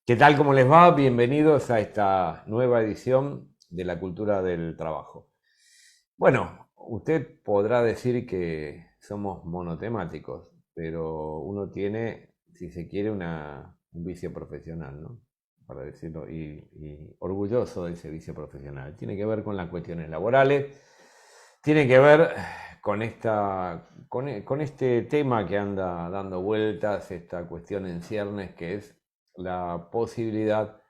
¿Qué tal? ¿Cómo les va? Bienvenidos a esta nueva edición de la cultura del trabajo. Bueno, usted podrá decir que somos monotemáticos, pero uno tiene, si se quiere, un vicio profesional, ¿no? Para decirlo, y orgulloso de ese vicio profesional. Tiene que ver con las cuestiones laborales, tiene que ver con este tema que anda dando vueltas, esta cuestión en ciernes, que es la posibilidad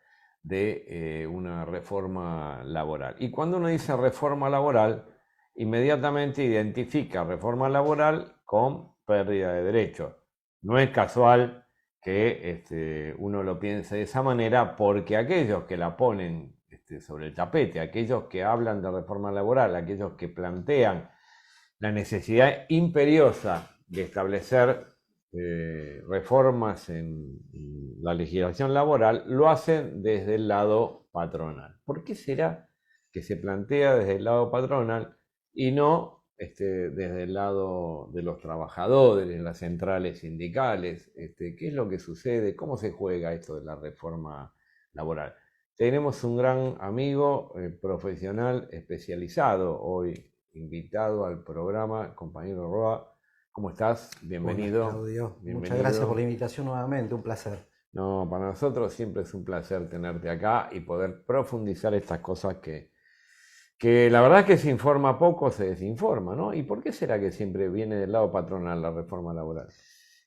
de una reforma laboral. Y cuando uno dice reforma laboral, inmediatamente identifica reforma laboral con pérdida de derechos. No es casual que uno lo piense de esa manera, porque aquellos que la ponen sobre el tapete, aquellos que hablan de reforma laboral, aquellos que plantean la necesidad imperiosa de establecer reformas en la legislación laboral, lo hacen desde el lado patronal. ¿Por qué será que se plantea desde el lado patronal y no desde el lado de los trabajadores, las centrales sindicales? ¿Qué es lo que sucede? ¿Cómo se juega esto de la reforma laboral? Tenemos un gran amigo profesional especializado hoy, invitado al programa, compañero Roa. ¿Cómo estás? Hola Bienvenido. Claudio, muchas gracias por la Bienvenido. invitación nuevamente, un placer. No, para nosotros siempre es un placer tenerte acá y poder profundizar estas cosas que la verdad es que se informa poco, se desinforma, ¿no? ¿Y por qué será que siempre viene del lado patronal la reforma laboral?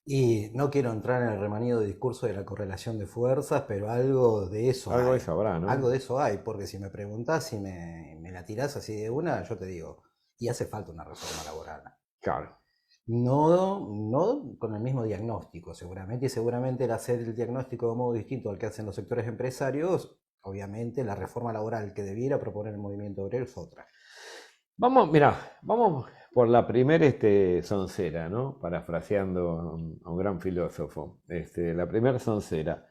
Y no quiero entrar en el remanido de discurso de la correlación de fuerzas, pero algo de eso Algo de hay. eso habrá, Algo ¿no? de eso hay, porque si me preguntás, si me la tirás así de una, yo te digo, y hace falta una reforma laboral. Claro. No con el mismo diagnóstico, seguramente, y seguramente el hacer el diagnóstico de modo distinto al que hacen los sectores empresarios, obviamente la reforma laboral que debiera proponer el movimiento obrero es otra. Vamos, mira, vamos por la primera soncera, ¿no? Parafraseando a un gran filósofo. La primera soncera.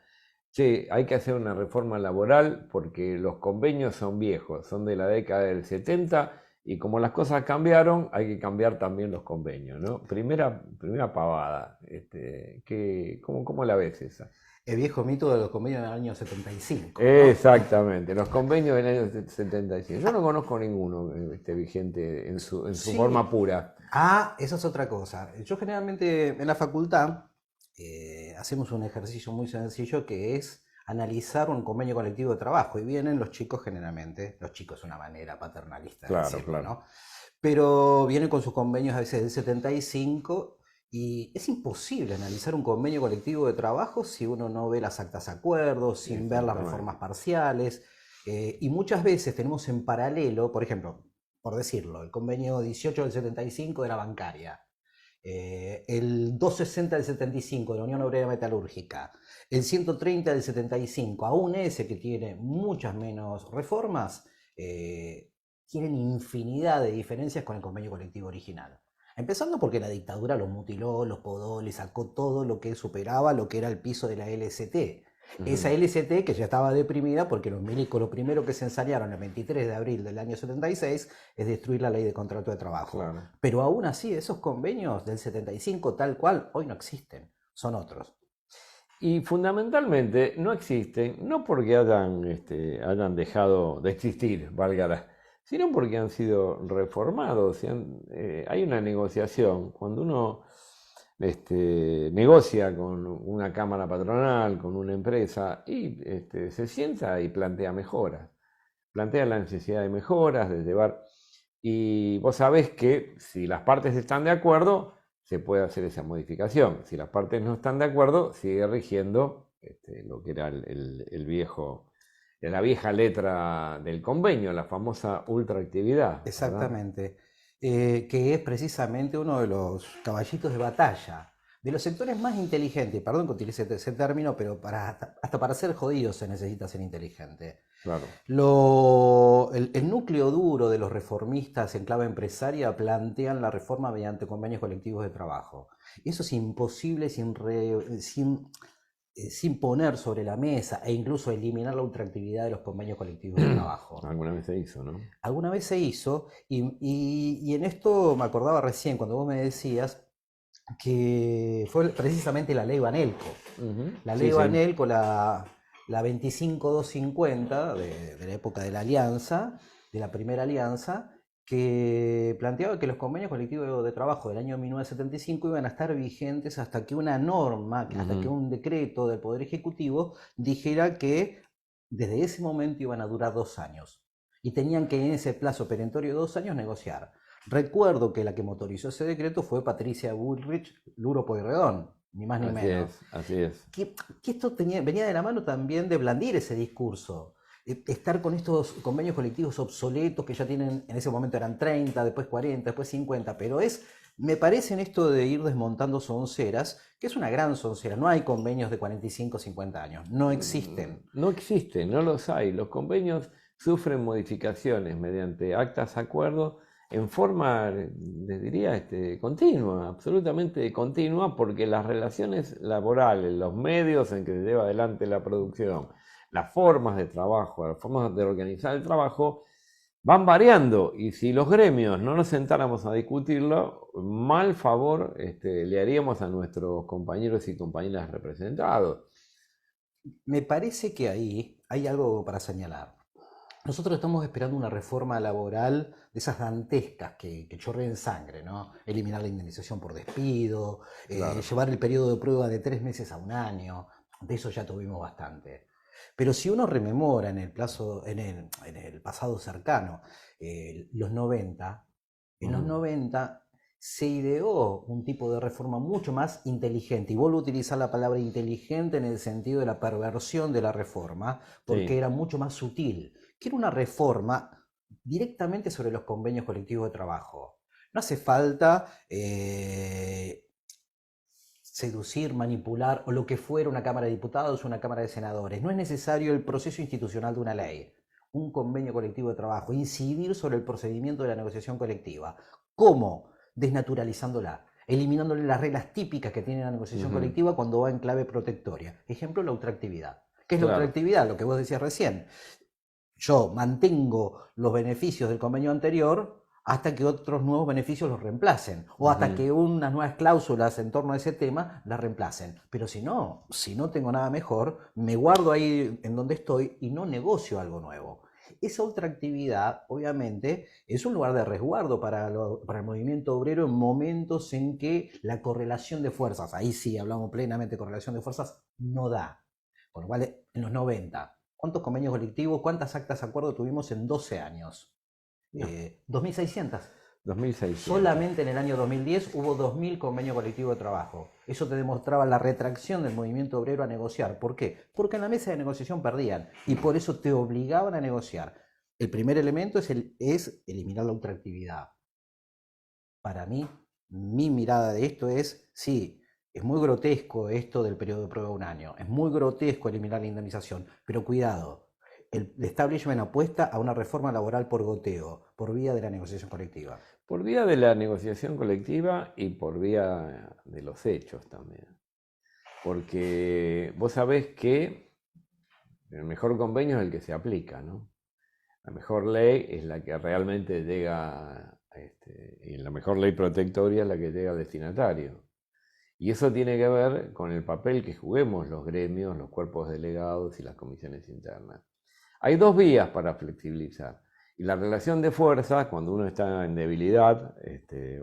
Che, hay que hacer una reforma laboral porque los convenios son viejos, son de la década del 70 y como las cosas cambiaron, hay que cambiar también los convenios, ¿no? Primera pavada. ¿Cómo la ves esa? El viejo mito de los convenios del año 75, ¿no? Exactamente, los convenios del año 75. Yo no conozco ninguno vigente en su Sí. forma pura. Ah, esa es otra cosa. Yo generalmente en la facultad hacemos un ejercicio muy sencillo que es analizar un convenio colectivo de trabajo y vienen los chicos generalmente, los chicos es una manera paternalista de Claro, decirlo, claro. ¿no? Pero vienen con sus convenios a veces del 75 y es imposible analizar un convenio colectivo de trabajo si uno no ve las actas de acuerdos, sin ver las reformas Exactamente. parciales. Y muchas veces tenemos en paralelo, por ejemplo, por decirlo, el convenio 18 del 75 de la bancaria, el 260 del 75 de la Unión Obrera Metalúrgica, el 130 del 75, aún ese que tiene muchas menos reformas, tienen infinidad de diferencias con el convenio colectivo original. Empezando porque la dictadura los mutiló, los podó, le sacó todo lo que superaba lo que era el piso de la LST. Esa Ujú. LST que ya estaba deprimida porque los milicos lo primero que se ensañaron el 23 de abril del año 76 es destruir la ley de contrato de trabajo. Claro. Pero aún así, esos convenios del 75 tal cual hoy no existen, son otros. Y fundamentalmente no existen, no porque hayan dejado de existir, válgala, sino porque han sido reformados. Hay una negociación. Cuando uno negocia con una cámara patronal, con una empresa, y se sienta y plantea mejoras, plantea la necesidad de mejoras, de llevar. Y vos sabés que si las partes están de acuerdo, se puede hacer esa modificación. Si las partes no están de acuerdo, sigue rigiendo lo que era la vieja letra del convenio, la famosa ultraactividad, ¿verdad? Exactamente. Que es precisamente uno de los caballitos de batalla, de los sectores más inteligentes. Perdón que utilice ese término, pero hasta para ser jodido se necesita ser inteligente. Claro. El núcleo duro de los reformistas en clave empresaria plantean la reforma mediante convenios colectivos de trabajo. Eso es imposible sin poner sobre la mesa e incluso eliminar la ultraactividad de los convenios colectivos de trabajo. Alguna vez se hizo, ¿no? Alguna vez se hizo y en esto me acordaba recién cuando vos me decías que fue precisamente la ley Banelco. Ujú. La ley Sí, sí. Banelco, la 25250 de la época de la alianza, de la primera alianza, que planteaba que los convenios colectivos de trabajo del año 1975 iban a estar vigentes hasta que una norma, hasta que un decreto del Poder Ejecutivo dijera que desde ese momento iban a durar 2 años y tenían que en ese plazo perentorio de 2 años negociar. Recuerdo que la que motorizó ese decreto fue Patricia Bullrich Luro Pueyrredón, ni más ni menos. Así es. Que esto venía de la mano también de blandir ese discurso. Estar con estos convenios colectivos obsoletos que ya tienen, en ese momento eran 30, después 40, después 50, pero me parece en esto de ir desmontando sonceras, que es una gran soncera. No hay convenios de 45, 50 años, no existen. No existen, no los hay. Los convenios sufren modificaciones mediante actas acuerdo en forma, les diría, continua, absolutamente continua, porque las relaciones laborales, los medios en que se lleva adelante la producción, las formas de trabajo, las formas de organizar el trabajo, van variando. Y si los gremios no nos sentáramos a discutirlo, mal favor le haríamos a nuestros compañeros y compañeras representados. Me parece que ahí hay algo para señalar. Nosotros estamos esperando una reforma laboral de esas dantescas que chorreen sangre, ¿no? Eliminar la indemnización por despido, Claro. llevar el periodo de prueba de 3 meses a 1 año. De eso ya tuvimos bastante. Pero si uno rememora en el pasado cercano, los 90, en los 90 se ideó un tipo de reforma mucho más inteligente, y vuelvo a utilizar la palabra inteligente en el sentido de la perversión de la reforma, porque era mucho más sutil, que era una reforma directamente sobre los convenios colectivos de trabajo. No hace falta seducir, manipular o lo que fuera una Cámara de Diputados o una Cámara de Senadores. No es necesario el proceso institucional de una ley, un convenio colectivo de trabajo, incidir sobre el procedimiento de la negociación colectiva. ¿Cómo? Desnaturalizándola, eliminándole las reglas típicas que tiene la negociación colectiva cuando va en clave protectoria. Ejemplo, la ultraactividad. ¿Qué es la ultraactividad? Lo que vos decías recién. Yo mantengo los beneficios del convenio anterior hasta que otros nuevos beneficios los reemplacen, o hasta que unas nuevas cláusulas en torno a ese tema las reemplacen. Pero si no tengo nada mejor, me guardo ahí en donde estoy y no negocio algo nuevo. Esa ultraactividad, obviamente, es un lugar de resguardo para el movimiento obrero en momentos en que la correlación de fuerzas, ahí sí hablamos plenamente de correlación de fuerzas, no da. Con lo cual, en los 90, ¿cuántos convenios colectivos, cuántas actas de acuerdo tuvimos en 12 años? 2.600. 2.600. Solamente en el año 2010 hubo 2.000 convenios colectivos de trabajo. Eso te demostraba la retracción del movimiento obrero a negociar. ¿Por qué? Porque en la mesa de negociación perdían y por eso te obligaban a negociar. El primer elemento es eliminar la ultraactividad. Para mí, mi mirada de esto es, sí, es muy grotesco esto del periodo de prueba de 1 año, es muy grotesco eliminar la indemnización, pero cuidado, el establishment apuesta a una reforma laboral por goteo, por vía de la negociación colectiva. Por vía de la negociación colectiva y por vía de los hechos también. Porque vos sabés que el mejor convenio es el que se aplica, ¿no? La mejor ley es la que realmente llega, y la mejor ley protectoria es la que llega al destinatario. Y eso tiene que ver con el papel que juguemos los gremios, los cuerpos delegados y las comisiones internas. Hay dos vías para flexibilizar. Y la relación de fuerzas, cuando uno está en debilidad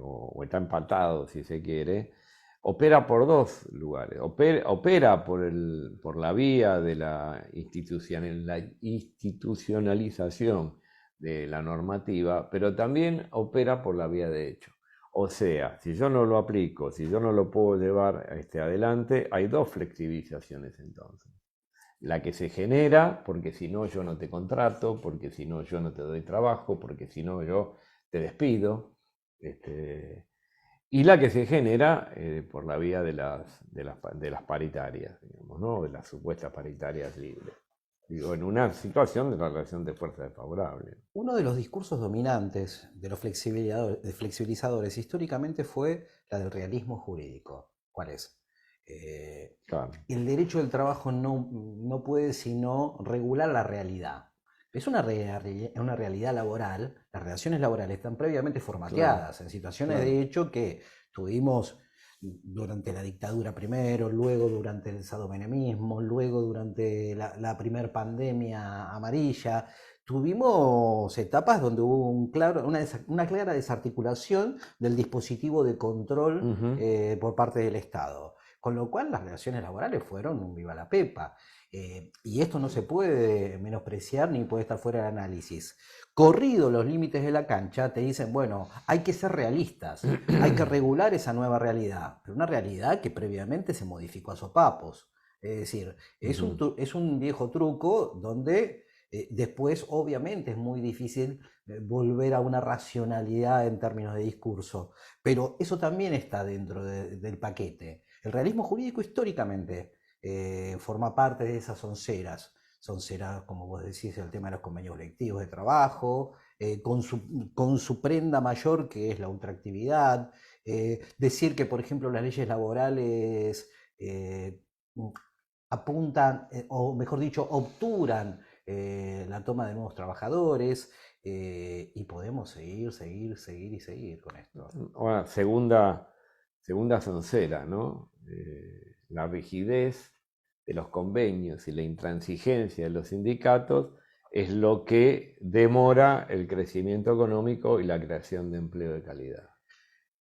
o está empatado, si se quiere, opera por dos lugares. Opera por la vía de la institucionalización de la normativa, pero también opera por la vía de hecho. O sea, si yo no lo aplico, si yo no lo puedo llevar adelante, hay dos flexibilizaciones entonces. La que se genera, porque si no yo no te contrato, porque si no yo no te doy trabajo, porque si no yo te despido, y la que se genera por la vía de las paritarias, digamos, ¿no? De las supuestas paritarias libres. Digo, en una situación de la relación de fuerza desfavorable. Uno de los discursos dominantes de los flexibilizadores históricamente fue la del realismo jurídico. ¿Cuál es? Claro. El derecho del trabajo no puede sino regular la realidad. Es una realidad laboral, las relaciones laborales están previamente formateadas, en situaciones de hecho que tuvimos durante la dictadura primero, luego durante el sadomenemismo, luego durante la primer pandemia amarilla. Tuvimos etapas donde hubo una clara desarticulación del dispositivo de control por parte del Estado, con lo cual las relaciones laborales fueron un viva la pepa. Y esto no se puede menospreciar ni puede estar fuera de análisis. Corrido los límites de la cancha, te dicen, bueno, hay que ser realistas, hay que regular esa nueva realidad, pero una realidad que previamente se modificó a sopapos. Es decir, es un viejo truco donde después obviamente es muy difícil volver a una racionalidad en términos de discurso, pero eso también está dentro del paquete. El realismo jurídico históricamente forma parte de esas onceras. Sonceras, como vos decís, el tema de los convenios colectivos de trabajo, con su prenda mayor que es la ultraactividad. Decir que, por ejemplo, las leyes laborales apuntan, o mejor dicho, obturan la toma de nuevos trabajadores, y podemos seguir con esto. Ahora, segunda soncera, ¿no? La rigidez de los convenios y la intransigencia de los sindicatos es lo que demora el crecimiento económico y la creación de empleo de calidad.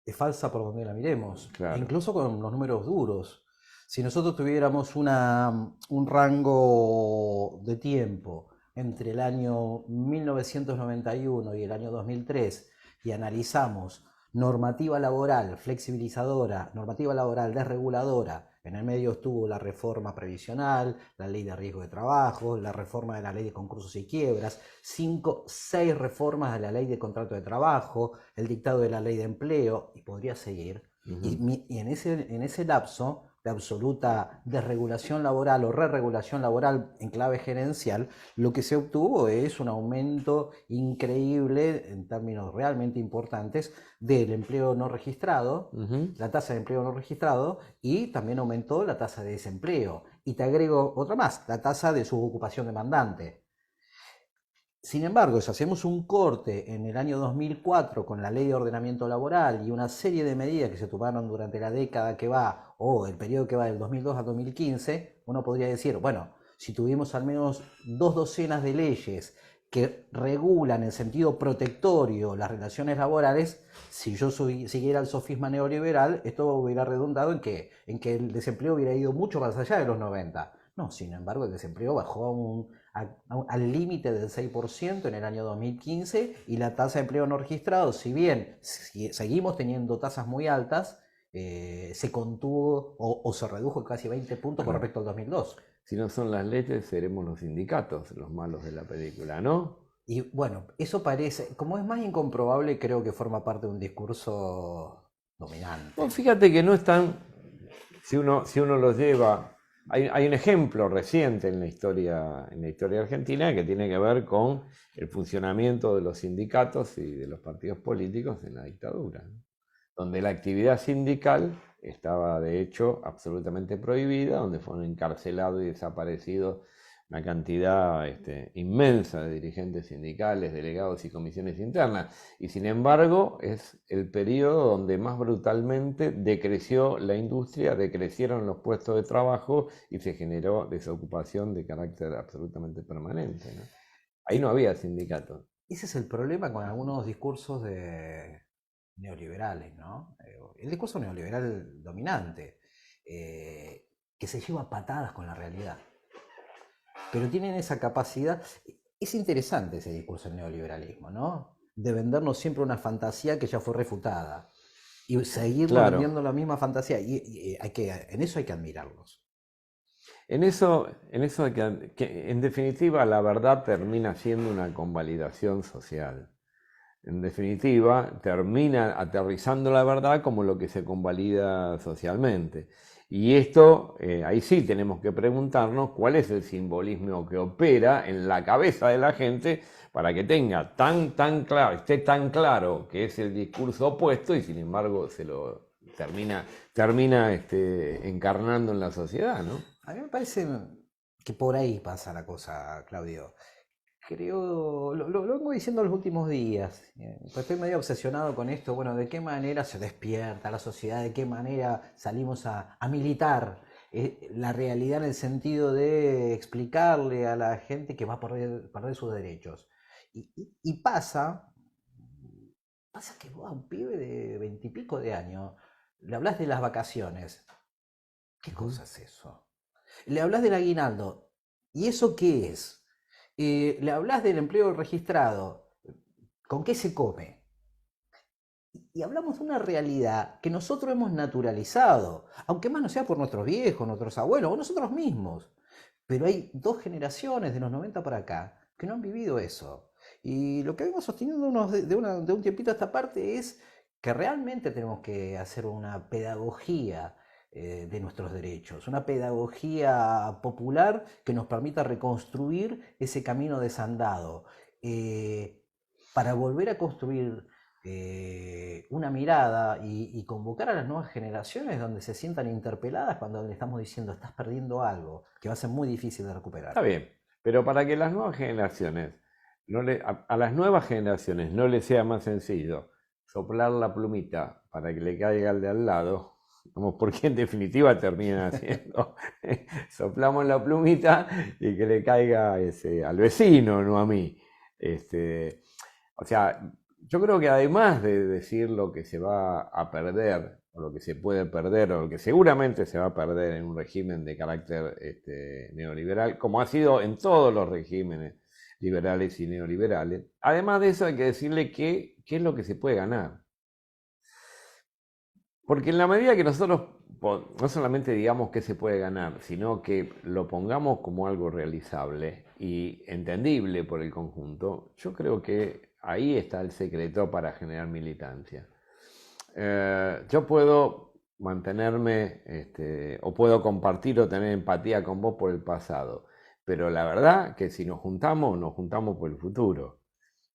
Es falsa por donde la miremos, claro. Incluso con los números duros. Si nosotros tuviéramos un rango de tiempo entre el año 1991 y el año 2003 y analizamos normativa laboral flexibilizadora, normativa laboral desreguladora, en el medio estuvo la reforma previsional, la ley de riesgo de trabajo, la reforma de la ley de concursos y quiebras, 6 reformas de la ley de contrato de trabajo, el dictado de la ley de empleo, y podría seguir. Y en ese lapso de absoluta desregulación laboral o re-regulación laboral en clave gerencial, lo que se obtuvo es un aumento increíble en términos realmente importantes del empleo no registrado, la tasa de empleo no registrado, y también aumentó la tasa de desempleo. Y te agrego otra más, la tasa de subocupación demandante. Sin embargo, si hacemos un corte en el año 2004 con la Ley de Ordenamiento Laboral y una serie de medidas que se tomaron durante la década que va, o el periodo que va del 2002 a 2015, uno podría decir, bueno, si tuvimos al menos 2 docenas de leyes que regulan en sentido protectorio las relaciones laborales, si yo siguiera el sofisma neoliberal, esto hubiera redundado en que el desempleo hubiera ido mucho más allá de los 90. No, sin embargo, el desempleo bajó al límite del 6% en el año 2015, y la tasa de empleo no registrado, si bien seguimos teniendo tasas muy altas, se contuvo o se redujo casi 20 puntos con respecto al 2002. Si no son las leyes, seremos los sindicatos los malos de la película, ¿no? Y bueno, eso parece, como es más incomprobable, creo que forma parte de un discurso dominante. Bueno, fíjate que no es tan, si uno lo lleva, hay un ejemplo reciente en la historia argentina que tiene que ver con el funcionamiento de los sindicatos y de los partidos políticos en la dictadura, ¿no? Donde la actividad sindical estaba de hecho absolutamente prohibida, donde fueron encarcelados y desaparecidos una cantidad inmensa de dirigentes sindicales, delegados y comisiones internas. Y sin embargo es el periodo donde más brutalmente decreció la industria, decrecieron los puestos de trabajo y se generó desocupación de carácter absolutamente permanente, ¿no? Ahí no había sindicatos. Ese es el problema con algunos discursos neoliberales, ¿no? El discurso neoliberal dominante, que se lleva patadas con la realidad. Pero tienen esa capacidad. Es interesante ese discurso del neoliberalismo, ¿no? De vendernos siempre una fantasía que ya fue refutada y seguirnos vendiendo la misma fantasía. Y en eso hay que admirarlos. En eso hay que en definitiva la verdad termina siendo una convalidación social. En definitiva, termina aterrizando la verdad como lo que se convalida socialmente. Y esto, ahí sí tenemos que preguntarnos cuál es el simbolismo que opera en la cabeza de la gente para que tenga tan claro, esté tan claro que es el discurso opuesto y sin embargo se lo termina encarnando en la sociedad, ¿no? A mí me parece que por ahí pasa la cosa, Claudio. creo, lo vengo diciendo los últimos días, pues estoy medio obsesionado con esto, bueno, de qué manera se despierta la sociedad, de qué manera salimos a militar la realidad en el sentido de explicarle a la gente que va a perder sus derechos. Y pasa que vos a un pibe de 20 y pico de años le hablas de las vacaciones. ¿Qué cosa es eso? Le hablas del aguinaldo. ¿Y eso qué es? Le hablas del empleo registrado. ¿Con qué se come? Y hablamos de una realidad que nosotros hemos naturalizado, aunque más no sea por nuestros viejos, nuestros abuelos o nosotros mismos. Pero hay 2 generaciones de los 90 para acá que no han vivido eso. Y lo que vengo sosteniendo de un tiempito a esta parte es que realmente tenemos que hacer una pedagogía de nuestros derechos, una pedagogía popular que nos permita reconstruir ese camino desandado, eh, para volver a construir una mirada y convocar a las nuevas generaciones donde se sientan interpeladas cuando le estamos diciendo estás perdiendo algo que va a ser muy difícil de Está recuperar. bien, pero para que las nuevas generaciones, a las nuevas generaciones no les sea más sencillo soplar la plumita para que le caiga al de al lado, como porque en definitiva terminan haciendo, soplamos la plumita y que le caiga al vecino, no a mí. O sea, yo creo que además de decir lo que se va a perder, o lo que se puede perder, o lo que seguramente se va a perder en un régimen de carácter neoliberal, como ha sido en todos los regímenes liberales y neoliberales, además de eso hay que decirle qué es lo que se puede ganar. Porque en la medida que nosotros no solamente digamos qué se puede ganar, sino que lo pongamos como algo realizable y entendible por el conjunto, yo creo que ahí está el secreto para generar militancia. Yo puedo mantenerme, o puedo compartir o tener empatía con vos por el pasado, pero la verdad que si nos juntamos por el futuro.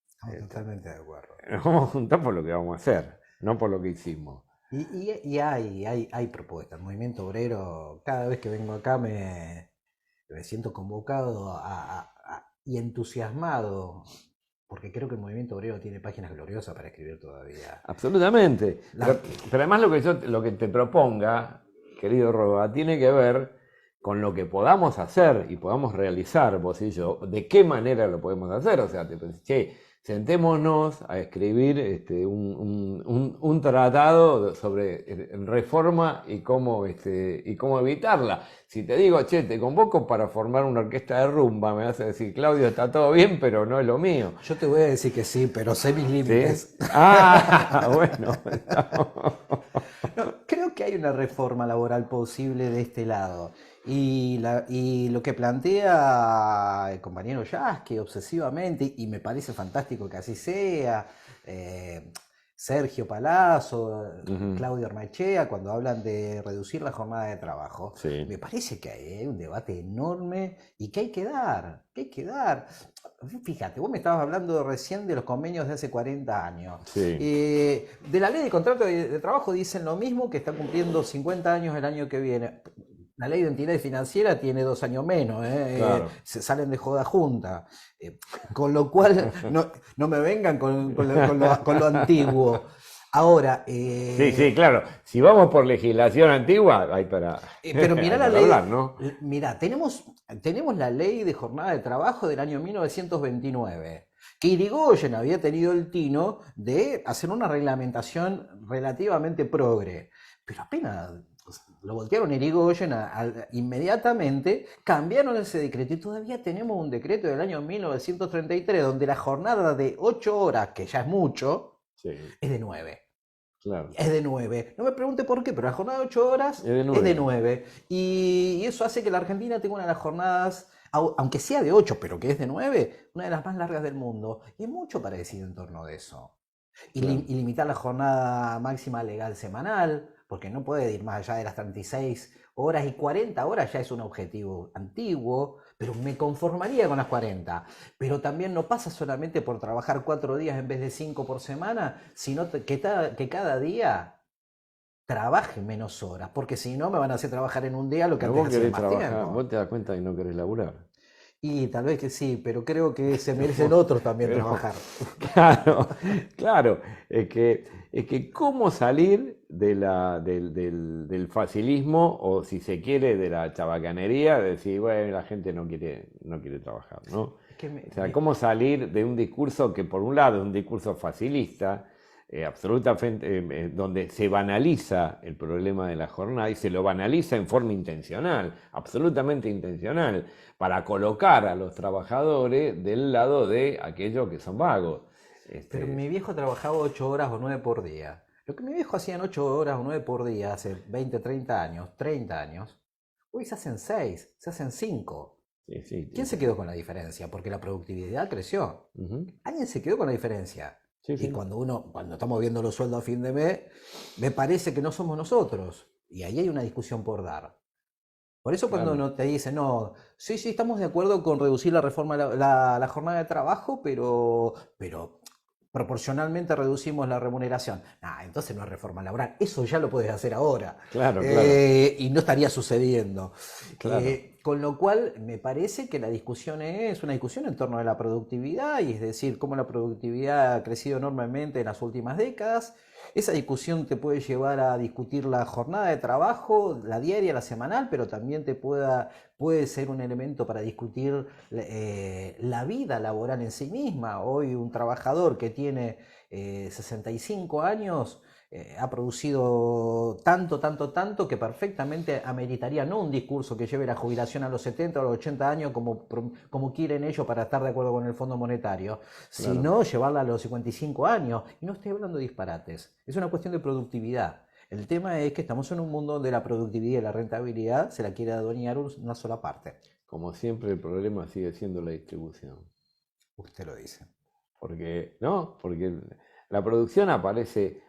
Estamos totalmente de acuerdo. Nos vamos a juntar por lo que vamos a hacer, no por lo que hicimos. Y hay propuestas. El movimiento obrero, cada vez que vengo acá me siento convocado y entusiasmado, porque creo que el movimiento obrero tiene páginas gloriosas para escribir todavía. Absolutamente. Pero además lo que te proponga, querido Roba, tiene que ver con lo que podamos hacer y podamos realizar vos y yo, de qué manera lo podemos hacer. O sea, te pensé, che, sentémonos a escribir un tratado sobre reforma y cómo evitarla. Si te digo, che, te convoco para formar una orquesta de rumba, me vas a decir, Claudio, está todo bien, pero no es lo mío. Yo te voy a decir que sí, pero sé mis límites. ¿Sí? Ah, bueno. No, creo que hay una reforma laboral posible de este lado. Y lo que plantea el compañero Yasky obsesivamente, y me parece fantástico que así sea, Sergio Palazzo, Claudio Armachea, cuando hablan de reducir la jornada de trabajo, Sí. me parece que hay un debate enorme y que hay que dar. Fíjate, vos me estabas hablando recién de los convenios de hace 40 años. Sí. De la ley de contrato de trabajo dicen lo mismo, que está cumpliendo 50 años el año que viene. La ley de entidad financiera tiene 2 años menos, Claro. se salen de joda junta. Con lo cual, no me vengan con lo antiguo. Ahora. Sí, claro. Si vamos por legislación antigua, hay para. Pero mirá hay la para ley. hablar, ¿no? Mirá, tenemos la ley de jornada de trabajo del año 1929. Que Irigoyen había tenido el tino de hacer una reglamentación relativamente progre. Pero apenas lo voltearon a Irigoyen, inmediatamente cambiaron ese decreto y todavía tenemos un decreto del año 1933 donde la jornada de 8 horas, que ya es mucho, Sí, es de 9. claro. Es de 9. No me pregunte por qué, pero la jornada de 8 horas Es de 9. es de 9. Y eso hace que la Argentina tenga una de las jornadas, aunque sea de 8, pero que es de 9, una de las más largas del mundo. Y hay mucho para decir en torno de eso. Claro. Y limitar la jornada máxima legal semanal, porque no puede ir más allá de las 36 horas y 40 horas ya es un objetivo antiguo, pero me conformaría con las 40. Pero también no pasa solamente por trabajar 4 días en vez de 5 por semana, sino que cada día trabaje menos horas, porque si no me van a hacer trabajar en un día lo que Pero antes vos hacía querés más trabajar, tiempo. vos te das cuenta que no querés laburar. Y tal vez que sí, pero creo que se merecen otros también Pero, trabajar. claro, claro, es que cómo salir del facilismo o si se quiere de la chabacanería, de decir, bueno, la gente no quiere trabajar, ¿no? Es que O sea, cómo salir de un discurso que por un lado es un discurso facilista, absolutamente, donde se banaliza el problema de la jornada y se lo banaliza en forma intencional, absolutamente intencional, para colocar a los trabajadores del lado de aquellos que son vagos. Pero Este, mi viejo trabajaba 8 horas o 9 por día. Lo que mi viejo hacía en 8 horas o 9 por día hace 20, 30 años, hoy se hacen 6, se hacen 5. sí, sí, ¿Quién se quedó con la diferencia? Porque la productividad creció. ujú, Alguien se quedó con la diferencia. sí, Y sí, cuando estamos viendo los sueldos a fin de mes, me parece que no somos nosotros. Y ahí hay una discusión por dar. Por eso cuando claro. uno te dice, no, sí, sí, estamos de acuerdo con reducir la reforma, la jornada de trabajo, pero proporcionalmente reducimos la remuneración. Nah, entonces no es reforma laboral. Eso ya lo puedes hacer ahora. Claro, claro, Y no estaría sucediendo. claro. Con lo cual, me parece que la discusión es una discusión en torno a la productividad, y es decir, cómo la productividad ha crecido enormemente en las últimas décadas. Esa discusión te puede llevar a discutir la jornada de trabajo, la diaria, la semanal, pero también puede ser un elemento para discutir la vida laboral en sí misma. Hoy un trabajador que tiene 65 años ha producido tanto, tanto, tanto que perfectamente ameritaría no un discurso que lleve la jubilación a los 70 o a los 80 años como quieren ellos para estar de acuerdo con el Fondo Monetario, Claro, sino llevarla a los 55 años. Y no estoy hablando de disparates, es una cuestión de productividad. El tema es que estamos en un mundo donde la productividad y la rentabilidad se la quiere adueñar una sola parte. como siempre el problema sigue siendo la distribución. Usted lo dice. Porque, ¿no? Porque la producción aparece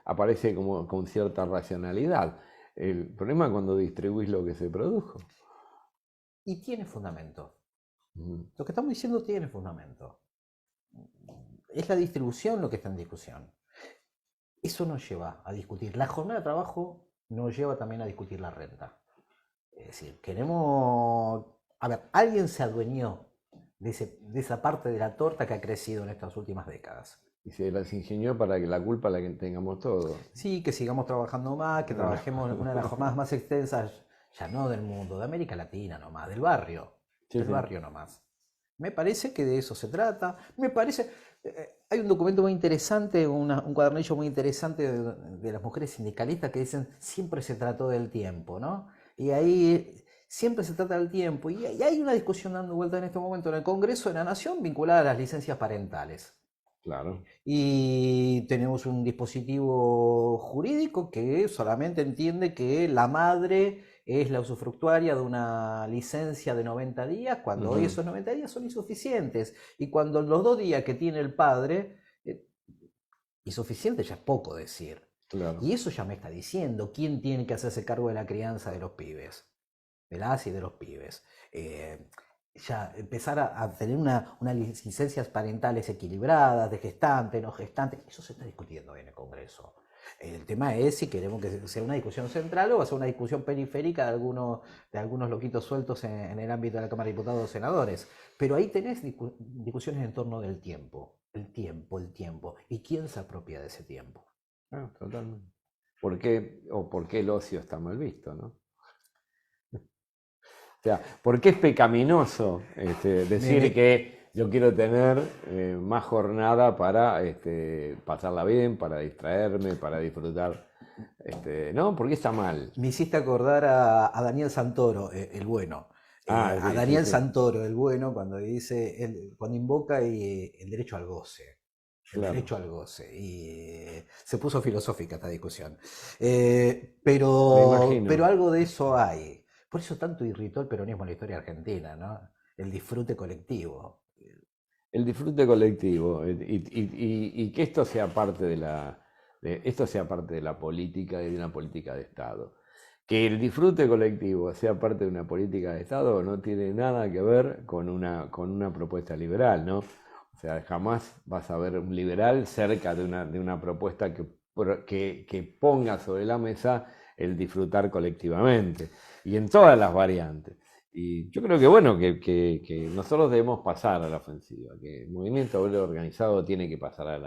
como con cierta racionalidad. El problema es cuando distribuís lo que se produjo. Y tiene fundamento. Ujú, Lo que estamos diciendo tiene fundamento. Es la distribución lo que está en discusión. Eso nos lleva a discutir. La jornada de trabajo nos lleva también a discutir la renta. Es decir, queremos... A ver, alguien se adueñó de esa parte de la torta que ha crecido en estas últimas décadas. y se las ingenió para que la culpa la que tengamos todos. Sí, que sigamos trabajando más, que Claro. trabajemos una de las jornadas más extensas, ya no del mundo, de América Latina nomás, Sí, del sí. barrio nomás. Me parece que de eso se trata. Me parece, hay un documento muy interesante, un cuadernillo muy interesante de las mujeres sindicalistas que dicen siempre se trató del tiempo, ¿no? Y ahí siempre se trata del tiempo. Y hay una discusión dando vuelta en este momento en el Congreso de la Nación vinculada a las licencias parentales. Claro. Y tenemos un dispositivo jurídico que solamente entiende que la madre es la usufructuaria de una licencia de 90 días, cuando hoy Ujú, esos 90 días son insuficientes. Y cuando los 2 días que tiene el padre, insuficiente ya es poco decir. claro. Y eso ya me está diciendo quién tiene que hacerse cargo de la crianza de los pibes, de las y de los pibes. Ya empezar a tener unas licencias parentales equilibradas, de gestante, no gestante, eso se está discutiendo en el Congreso. El tema es si queremos que sea una discusión central o va a ser una discusión periférica de algunos loquitos sueltos en el ámbito de la Cámara de Diputados o Senadores. Pero ahí tenés discusiones en torno del tiempo, el tiempo, el tiempo. ¿Y quién se apropia de ese tiempo? Ah, totalmente. ¿Por qué el ocio está mal visto, ¿no? O sea, ¿por qué es pecaminoso Me, decir me, que yo quiero tener más jornada para pasarla bien, para distraerme, para disfrutar? ¿No? ¿Por qué está mal? Me hiciste acordar a Daniel Santoro, el bueno. Ah, A sí, sí, Daniel sí, Santoro, el bueno, cuando dice, cuando invoca el derecho al goce. El claro. derecho al goce. Y se puso filosófica esta discusión. Me Pero imagino. algo de eso hay. Por eso tanto irritó el peronismo en la historia argentina, ¿no? El disfrute colectivo. El disfrute colectivo y que esto sea parte esto sea parte de la política y de una política de Estado. Que el disfrute colectivo sea parte de una política de Estado no tiene nada que ver con una propuesta liberal, ¿no? O sea, jamás vas a ver un liberal cerca de una propuesta que ponga sobre la mesa el disfrutar colectivamente y en todas las variantes. Y yo creo que bueno, que nosotros debemos pasar a la ofensiva, que el movimiento obrero organizado tiene que pasar a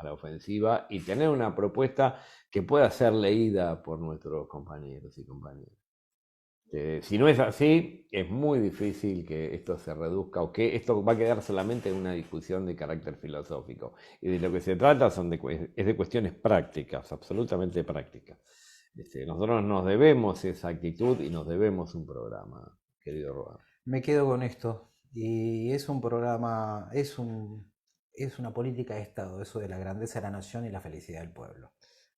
la ofensiva y tener una propuesta que pueda ser leída por nuestros compañeros y compañeras. Si no es así, es muy difícil que esto se reduzca o que esto va a quedar solamente en una discusión de carácter filosófico. Y de lo que se trata es de cuestiones prácticas, absolutamente prácticas. Nosotros nos debemos esa actitud y nos debemos un programa, querido Roa. Me quedo con esto. Y es un programa, es una política de Estado, eso de la grandeza de la nación y la felicidad del pueblo.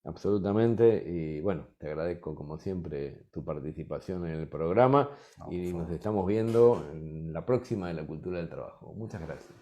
Absolutamente, y bueno, te agradezco como siempre tu participación en el programa No, y por nos favor. estamos viendo en la próxima de la cultura del trabajo. Muchas gracias.